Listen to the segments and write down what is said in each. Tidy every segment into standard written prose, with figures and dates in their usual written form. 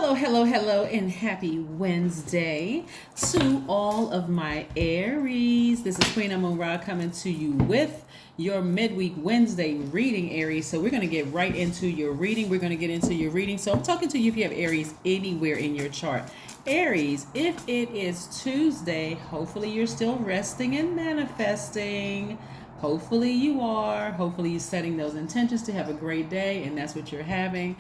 Hello, hello, hello, and happy Wednesday to all of my Aries. This is Queen Amun Ra coming to you with your midweek Wednesday reading, Aries. So we're going to get right into your reading. We're going to get into your reading. So I'm talking to you if you have Aries anywhere in your chart. Aries, if it is Tuesday, hopefully you're still resting and manifesting. Hopefully you are. Hopefully you're setting those intentions to have a great day, and that's what you're having.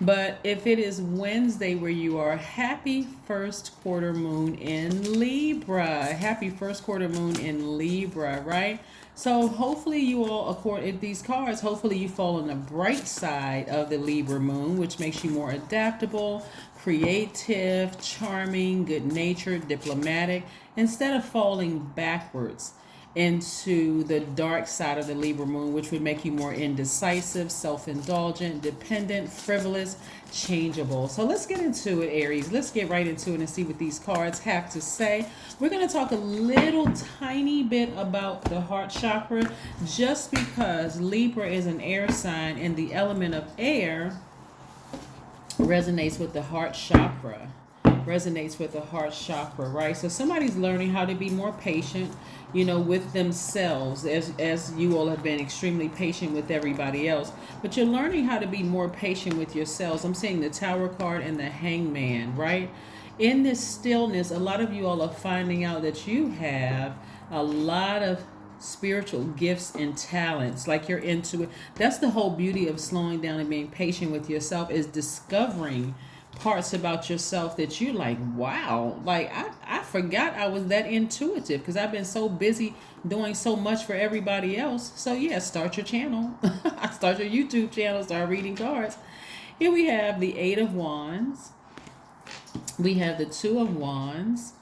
But if it is Wednesday where you are, happy first quarter moon in Libra. Happy first quarter moon in Libra, right? So hopefully you all, according to these cards, hopefully you fall on the bright side of the Libra moon, which makes you more adaptable, creative, charming, good-natured, diplomatic, instead of falling backwards into the dark side of the Libra moon, which would make you more indecisive, self-indulgent, dependent, frivolous, changeable. So let's get into it, Aries. Let's get right into it and see what these cards have to say. We're going to talk a little tiny bit about the heart chakra, just because Libra is an air sign and the element of air resonates with the heart chakra. Right? So somebody's learning how to be more patient, with themselves, as you all have been extremely patient with everybody else. But you're learning how to be more patient with yourselves. I'm seeing the Tower card and the Hangman, right? In this stillness, a lot of you all are finding out that you have a lot of spiritual gifts and talents, like you're into it. That's the whole beauty of slowing down and being patient with yourself, is discovering parts about yourself that you're like, wow, like I forgot I was that intuitive because I've been so busy doing so much for everybody else. So yeah, start your channel. Start your YouTube channel, start reading cards. Here we have the Eight of Wands. We have the Two of Wands.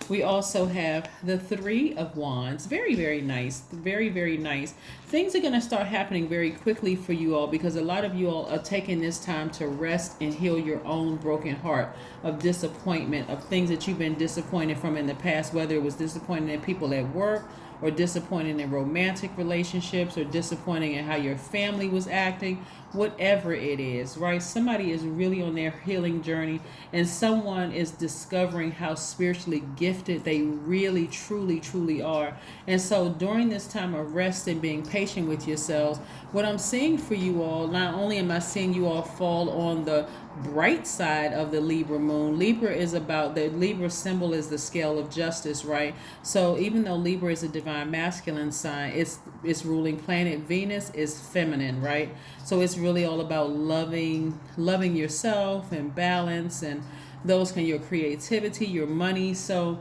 We also have the Three of Wands. Very, very nice. Very, very nice. Things are going to start happening very quickly for you all, because a lot of you all are taking this time to rest and heal your own broken heart of disappointment, of things that you've been disappointed from in the past, whether it was disappointed in people at work, or disappointed in romantic relationships, or disappointing in how your family was acting, whatever it is, right? Somebody is really on their healing journey, and someone is discovering how spiritually gifted they really, truly, truly are. And so during this time of rest and being patient with yourselves, what I'm seeing for you all, not only am I seeing you all fall on the bright side of the Libra moon. Libra is about, the Libra symbol is the scale of justice, right? So even though Libra is a divine masculine sign, its ruling planet Venus is feminine, right? So it's really all about loving yourself and balance, and those can your creativity, your money. So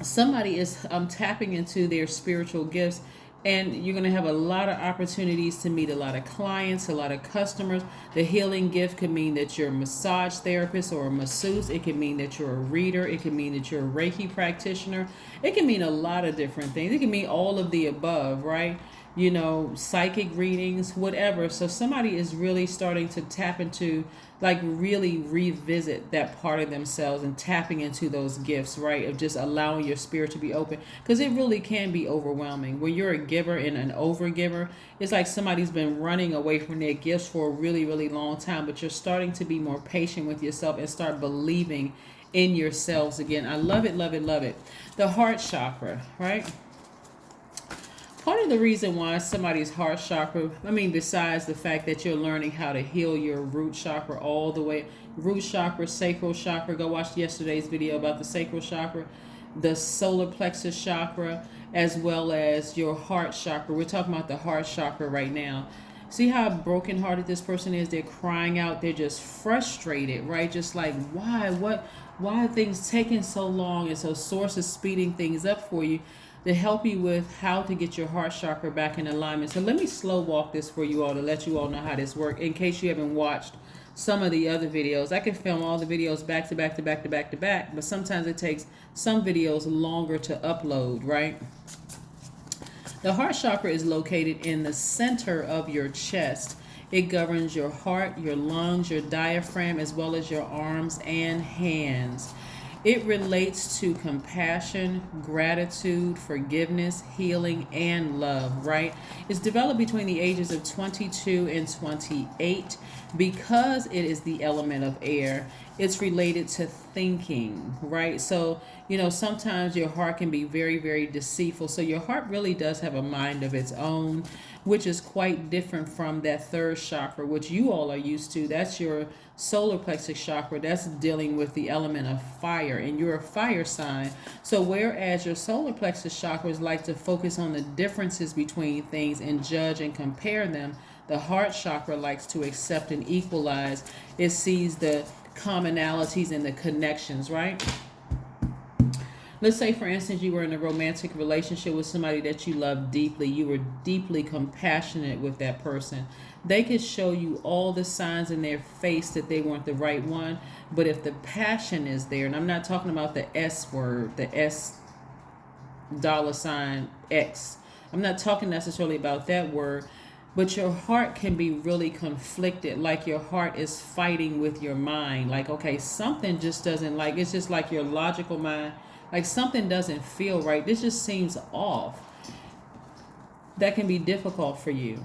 somebody is tapping into their spiritual gifts, and you're going to have a lot of opportunities to meet a lot of clients, a lot of customers. The healing gift could mean that you're a massage therapist or a masseuse. It can mean that you're a reader. It can mean that you're a Reiki practitioner. It can mean a lot of different things. It can mean all of the above, right? Psychic readings, whatever. So somebody is really starting to tap into, like, really revisit that part of themselves and tapping into those gifts, right? Of just allowing your spirit to be open, because it really can be overwhelming. When you're a giver and an overgiver, it's like somebody's been running away from their gifts for a really, really long time, but you're starting to be more patient with yourself and start believing in yourselves again. I love it, love it, love it. The heart chakra, right? Part of the reason why somebody's heart chakra, besides the fact that you're learning how to heal your root chakra all the way, root chakra, sacral chakra, go watch yesterday's video about the sacral chakra, the solar plexus chakra, as well as your heart chakra. We're talking about the heart chakra right now. See how brokenhearted this person is? They're crying out. They're just frustrated, right? Just like, why are things taking so long? And so Source is speeding things up for you to help you with how to get your heart chakra back in alignment. So let me slow walk this for you all to let you all know how this works, in case you haven't watched some of the other videos. I can film all the videos back to back to back to back to back, but sometimes it takes some videos longer to upload, right? The heart chakra is located in the center of your chest. It governs your heart, your lungs, your diaphragm, as well as your arms and hands. It relates to compassion, gratitude, forgiveness, healing, and love, right? It's developed between the ages of 22 and 28 because it is the element of air. It's related to thinking, right? So, sometimes your heart can be very, very deceitful. So, your heart really does have a mind of its own, which is quite different from that third chakra, which you all are used to. That's your solar plexus chakra. That's dealing with the element of fire, and you're a fire sign. So whereas your solar plexus chakras like to focus on the differences between things and judge and compare them, the heart chakra likes to accept and equalize. It sees the commonalities and the connections, right? Let's say, for instance, you were in a romantic relationship with somebody that you love deeply. You were deeply compassionate with that person. They could show you all the signs in their face that they weren't the right one. But if the passion is there, and I'm not talking about the S word, the S $X. I'm not talking necessarily about that word. But your heart can be really conflicted, like your heart is fighting with your mind. Like, okay, something just doesn't, like, it's just like your logical mind, like something doesn't feel right. This just seems off. That can be difficult for you.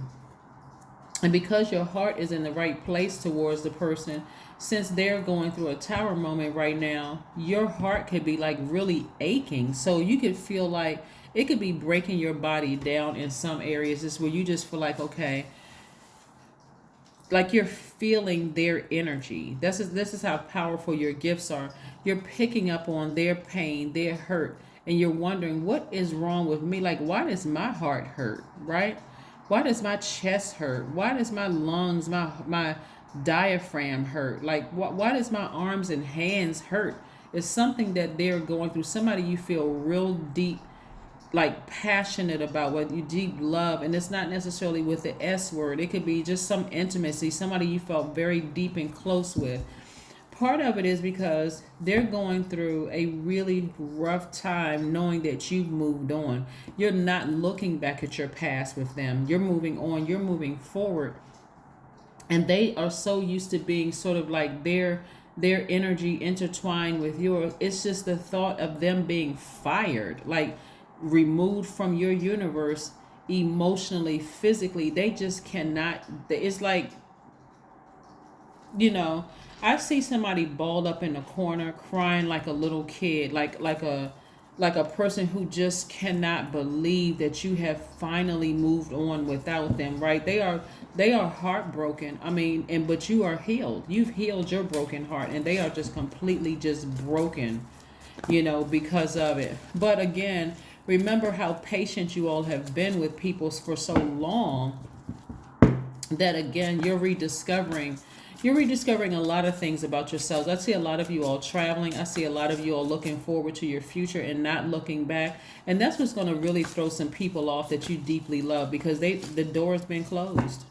And because your heart is in the right place towards the person, since they're going through a tower moment right now, your heart could be like really aching. So you could feel like it could be breaking your body down in some areas. This is where you just feel like, okay, like you're feeling their energy. This is how powerful your gifts are. You're picking up on their pain, their hurt, and you're wondering, what is wrong with me? Like, why does my heart hurt, right? Why does my chest hurt? Why does my lungs, my diaphragm hurt? Like, why does my arms and hands hurt? It's something that they're going through. Somebody you feel real deep, like passionate about, what you deep love. And it's not necessarily with the S word. It could be just some intimacy, somebody you felt very deep and close with. Part of it is because they're going through a really rough time knowing that you've moved on. You're not looking back at your past with them. You're moving on. You're moving forward. And they are so used to being sort of like their energy intertwined with yours. It's just the thought of them being fired, like removed from your universe emotionally, physically. They just cannot. It's like, I see somebody balled up in a corner crying like a little kid, like a person who just cannot believe that you have finally moved on without them, right? They are heartbroken. I mean, but you are healed. You've healed your broken heart, and they are just completely just broken, because of it. But again, remember how patient you all have been with people for so long that, again, you're rediscovering a lot of things about yourselves. I see a lot of you all traveling. I see a lot of you all looking forward to your future and not looking back. And that's what's going to really throw some people off that you deeply love, because the door has been closed.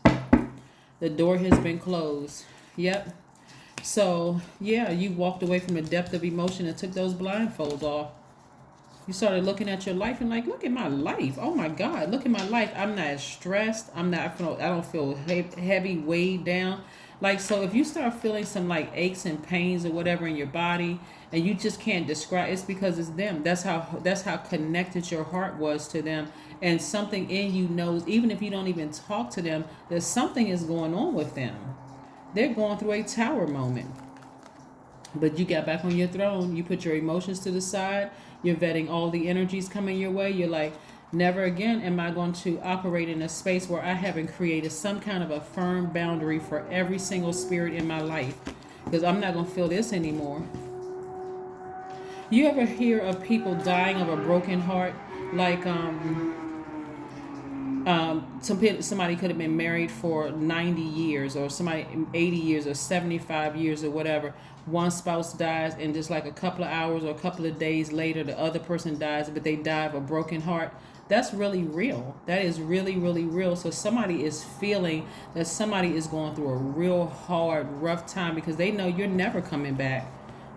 The door has been closed. Yep. So, yeah, you walked away from the depth of emotion and took those blindfolds off. You started looking at your life and like, look at my life. Oh my God, look at my life. I'm not stressed. I don't feel heavy, weighed down. Like, so if you start feeling some like aches and pains or whatever in your body, and you just can't describe, it's because it's them. That's how connected your heart was to them. And something in you knows, even if you don't even talk to them, that something is going on with them. They're going through a tower moment. But you got back on your throne. You put your emotions to the side. You're vetting all the energies coming your way. You're like, never again am I going to operate in a space where I haven't created some kind of a firm boundary for every single spirit in my life, because I'm not going to feel this anymore. You ever hear of people dying of a broken heart? Like, somebody could have been married for 90 years, or somebody 80 years or 75 years or whatever. One spouse dies, and just like a couple of hours or a couple of days later, the other person dies, but they die of a broken heart. That's really real. That is really, really real. So somebody is feeling that somebody is going through a real hard, rough time, because they know you're never coming back.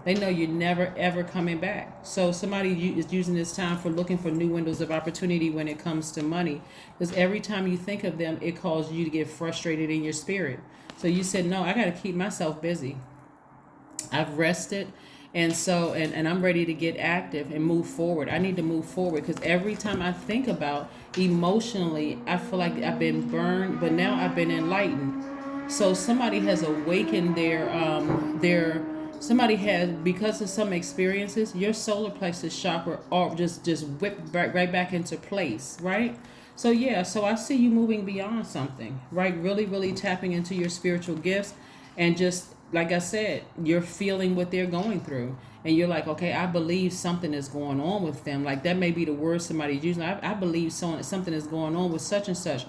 They know you're never, ever coming back. So somebody is using this time for looking for new windows of opportunity when it comes to money. Because every time you think of them, it causes you to get frustrated in your spirit. So you said, no, I got to keep myself busy. I've rested, And so, and I'm ready to get active and move forward. I need to move forward because every time I think about emotionally, I feel like I've been burned, but now I've been enlightened. So somebody has awakened somebody has, because of some experiences, your solar plexus chakra all just whipped right back into place, right? So yeah, so I see you moving beyond something, right? Really, really tapping into your spiritual gifts, and just like I said, you're feeling what they're going through, and you're like, okay, I believe something is going on with them. Like that may be the word somebody's using. I believe something is going on with such and such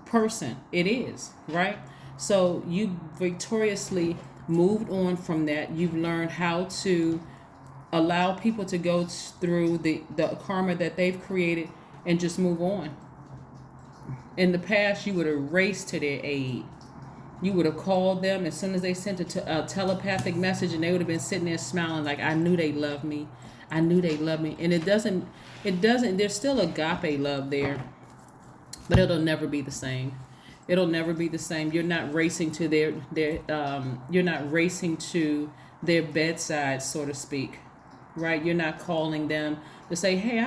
person. It is, right? So you victoriously moved on from that. You've learned how to allow people to go through the karma that they've created and just move on. In the past, you would have raced to their aid. You would have called them as soon as they sent a telepathic message, and they would have been sitting there smiling like, I knew they loved me. I knew they loved me. And it doesn't, there's still agape love there, but it'll never be the same. It'll never be the same. You're not racing to you're not racing to their bedside, so to speak, right? You're not calling them to say, hey,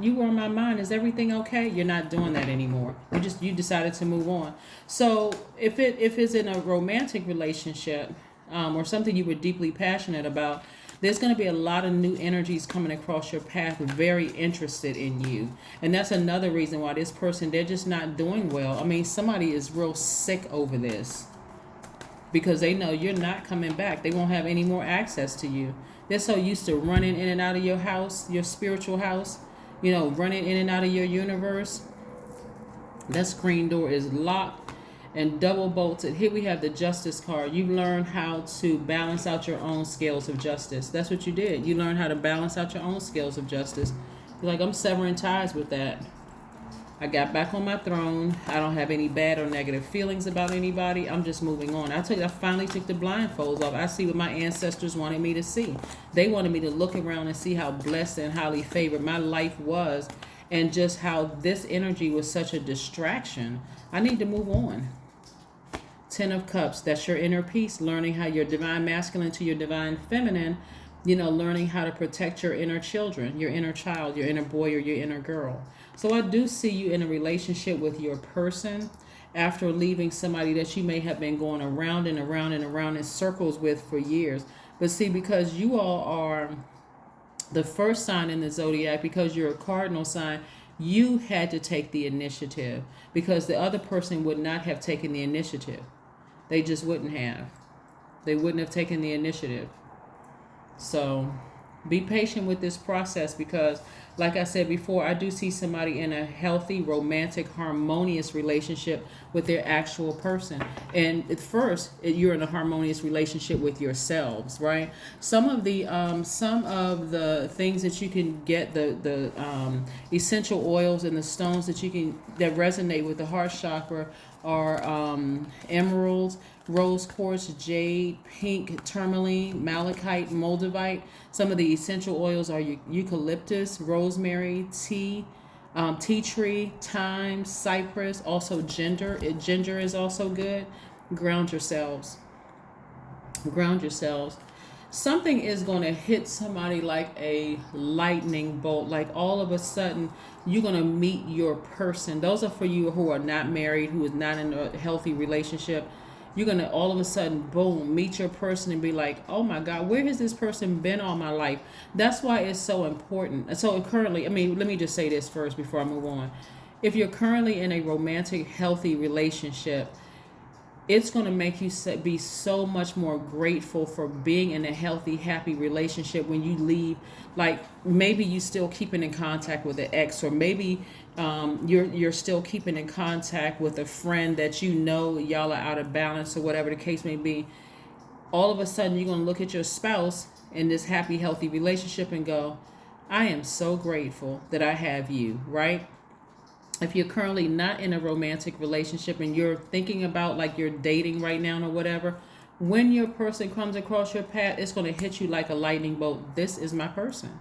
you were on my mind. Is everything okay? You're not doing that anymore. You decided to move on. So if it's in a romantic relationship, or something you were deeply passionate about, there's going to be a lot of new energies coming across your path, very interested in you. And that's another reason why this person, they're just not doing well. I mean, somebody is real sick over this because they know you're not coming back. They won't have any more access to you. They're so used to running in and out of your house, your spiritual house, running in and out of your universe. That screen door is locked and double bolted. Here we have the justice card. You learn how to balance out your own scales of justice. That's what you did. You learned how to balance out your own scales of justice. You're like, I'm severing ties with that. I got back on my throne. I don't have any bad or negative feelings about anybody. I'm just moving on. I finally took the blindfolds off. I see what my ancestors wanted me to see. They wanted me to look around and see how blessed and highly favored my life was, and just how this energy was such a distraction. I need to move on. 10 of Cups, that's your inner peace, learning how your divine masculine to your divine feminine, learning how to protect your inner children, your inner child, your inner boy, or your inner girl. So I do see you in a relationship with your person after leaving somebody that you may have been going around and around and around in circles with for years. But see, because you all are the first sign in the zodiac, because you're a cardinal sign, you had to take the initiative, because the other person would not have taken the initiative. They just wouldn't have. They wouldn't have taken the initiative. So be patient with this process, because like I said before, I do see somebody in a healthy, romantic, harmonious relationship with their actual person. And at first, you're in a harmonious relationship with yourselves, right? Some of the things that you can get, the essential oils and the stones that that resonate with the heart chakra are emeralds, rose quartz, jade, pink tourmaline, malachite, moldavite. Some of the essential oils are eucalyptus, rosemary, tea tree, thyme, cypress, also ginger. Ginger is also good. Ground yourselves. Ground yourselves. Something is going to hit somebody like a lightning bolt. Like all of a sudden, you're going to meet your person. Those are for you who are not married, who is not in a healthy relationship. You're going to all of a sudden, boom, meet your person and be like, oh my God, where has this person been all my life? That's why it's so important. So currently, let me just say this first before I move on. If you're currently in a romantic, healthy relationship, it's going to make you be so much more grateful for being in a healthy, happy relationship when you leave. Like maybe you still keeping in contact with an ex, or maybe you're still keeping in contact with a friend that y'all are out of balance, or whatever the case may be. All of a sudden, you're going to look at your spouse in this happy, healthy relationship and go, I am so grateful that I have you, right? If you're currently not in a romantic relationship and you're thinking about like you're dating right now or whatever, when your person comes across your path, it's going to hit you like a lightning bolt. This is my person.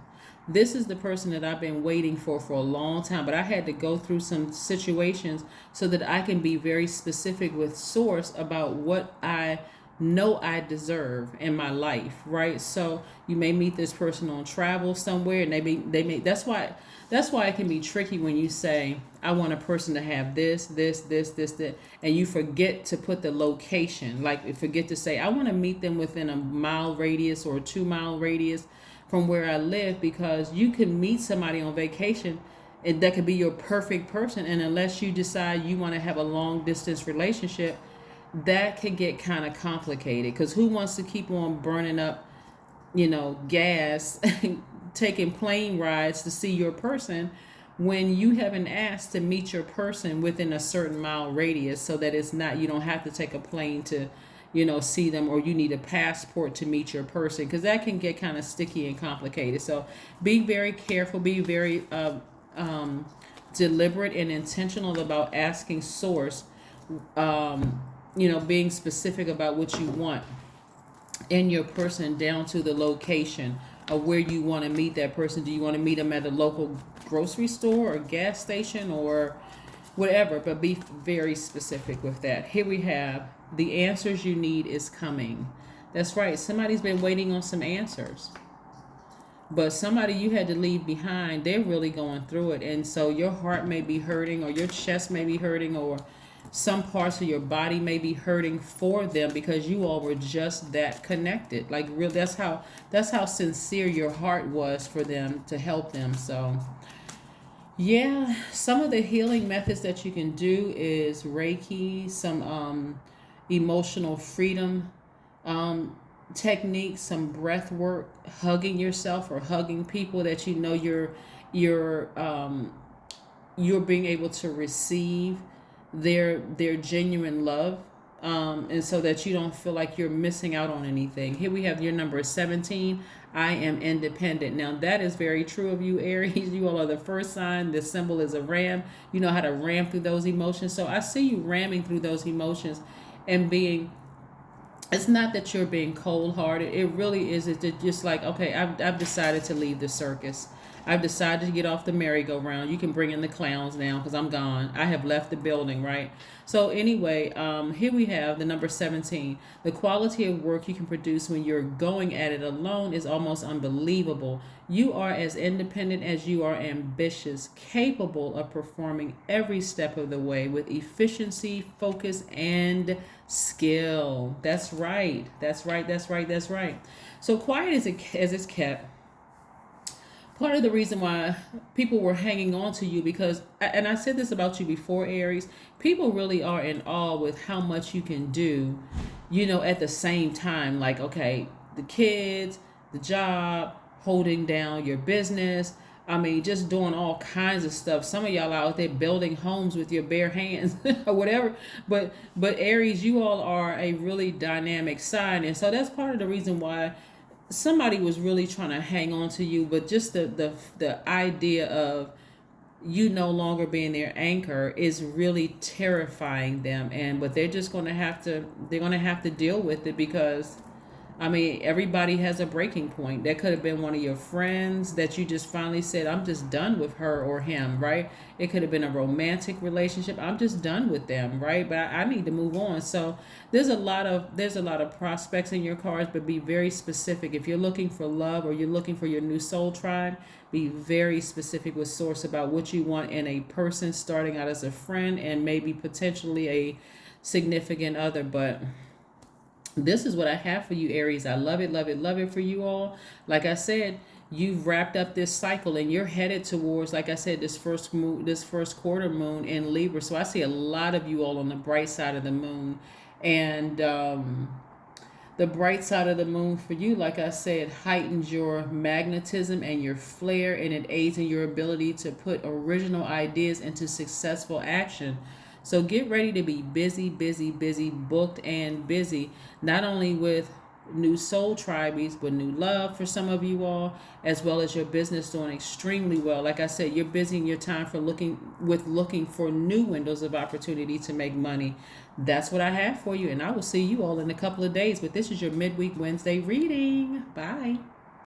This is the person that I've been waiting for a long time, but I had to go through some situations so that I can be very specific with source about what I know I deserve in my life, right? So you may meet this person on travel somewhere, and they may that's why it can be tricky when you say, I want a person to have this, that, and you forget to put the location. Like, forget to say, I want to meet them within a mile radius or a 2 mile radius from where I live, because you can meet somebody on vacation and that could be your perfect person. And unless you decide you want to have a long distance relationship, that can get kind of complicated, because who wants to keep on burning up, gas, taking plane rides to see your person when you haven't asked to meet your person within a certain mile radius, so that it's not, you don't have to take a plane to, see them, or you need a passport to meet your person, because that can get kind of sticky and complicated. So be very careful, be very deliberate and intentional about asking source, being specific about what you want in your person, down to the location of where you want to meet that person. Do you want to meet them at a local grocery store or gas station or whatever? But be very specific with that. Here we have the answers you need is coming. That's right. Somebody's been waiting on some answers. But somebody you had to leave behind, they're really going through it. And so your heart may be hurting, or your chest may be hurting, or some parts of your body may be hurting for them, because you all were just that connected. Like, real, that's how sincere your heart was for them, to help them. So yeah, some of the healing methods that you can do is Reiki, some emotional freedom techniques, some breath work, hugging yourself or hugging people that you're being able to receive their genuine love, and so that you don't feel like you're missing out on anything. Here we have your number 17. I am independent. Now that is very true of you, Aries. You all are the first sign. The symbol is a ram. You know how to ram through those emotions. So I see you ramming through those emotions and being, it's not that you're being cold-hearted. It really is. It's just like, okay, I've decided to leave the circus. I've decided to get off the merry-go-round. You can bring in the clowns now, because I'm gone. I have left the building, right? So anyway, here we have the number 17. The quality of work you can produce when you're going at it alone is almost unbelievable. You are as independent as you are ambitious, capable of performing every step of the way with efficiency, focus, and skill. That's right. That's right. That's right. That's right. So quiet as it's kept. Part of the reason why people were hanging on to you, because, and I said this about you before, Aries, people really are in awe with how much you can do, at the same time. Like, okay, the kids, the job, holding down your business. I mean, just doing all kinds of stuff. Some of y'all out there building homes with your bare hands or whatever. But Aries, you all are a really dynamic sign. And so that's part of the reason why somebody was really trying to hang on to you. But just the idea of you no longer being their anchor is really terrifying them. But they're just going to have to deal with it, because I mean, everybody has a breaking point. That could have been one of your friends that you just finally said, I'm just done with her or him, right? It could have been a romantic relationship. I'm just done with them, right? But I need to move on. So there's a lot of prospects in your cards, but be very specific. If you're looking for love, or you're looking for your new soul tribe, be very specific with source about what you want in a person, starting out as a friend and maybe potentially a significant other. But this is what I have for you, Aries. I love it, love it, love it for you all. Like I said, you've wrapped up this cycle and you're headed towards, like I said, this first quarter moon in Libra. So I see a lot of you all on the bright side of the moon. And the bright side of the moon for you, like I said, heightens your magnetism and your flair, and it aids in your ability to put original ideas into successful action. So get ready to be busy, busy, busy, booked and busy, not only with new soul tribes, but new love for some of you all, as well as your business doing extremely well. Like I said, you're busy in your time for looking for new windows of opportunity to make money. That's what I have for you, and I will see you all in a couple of days. But this is your midweek Wednesday reading. Bye.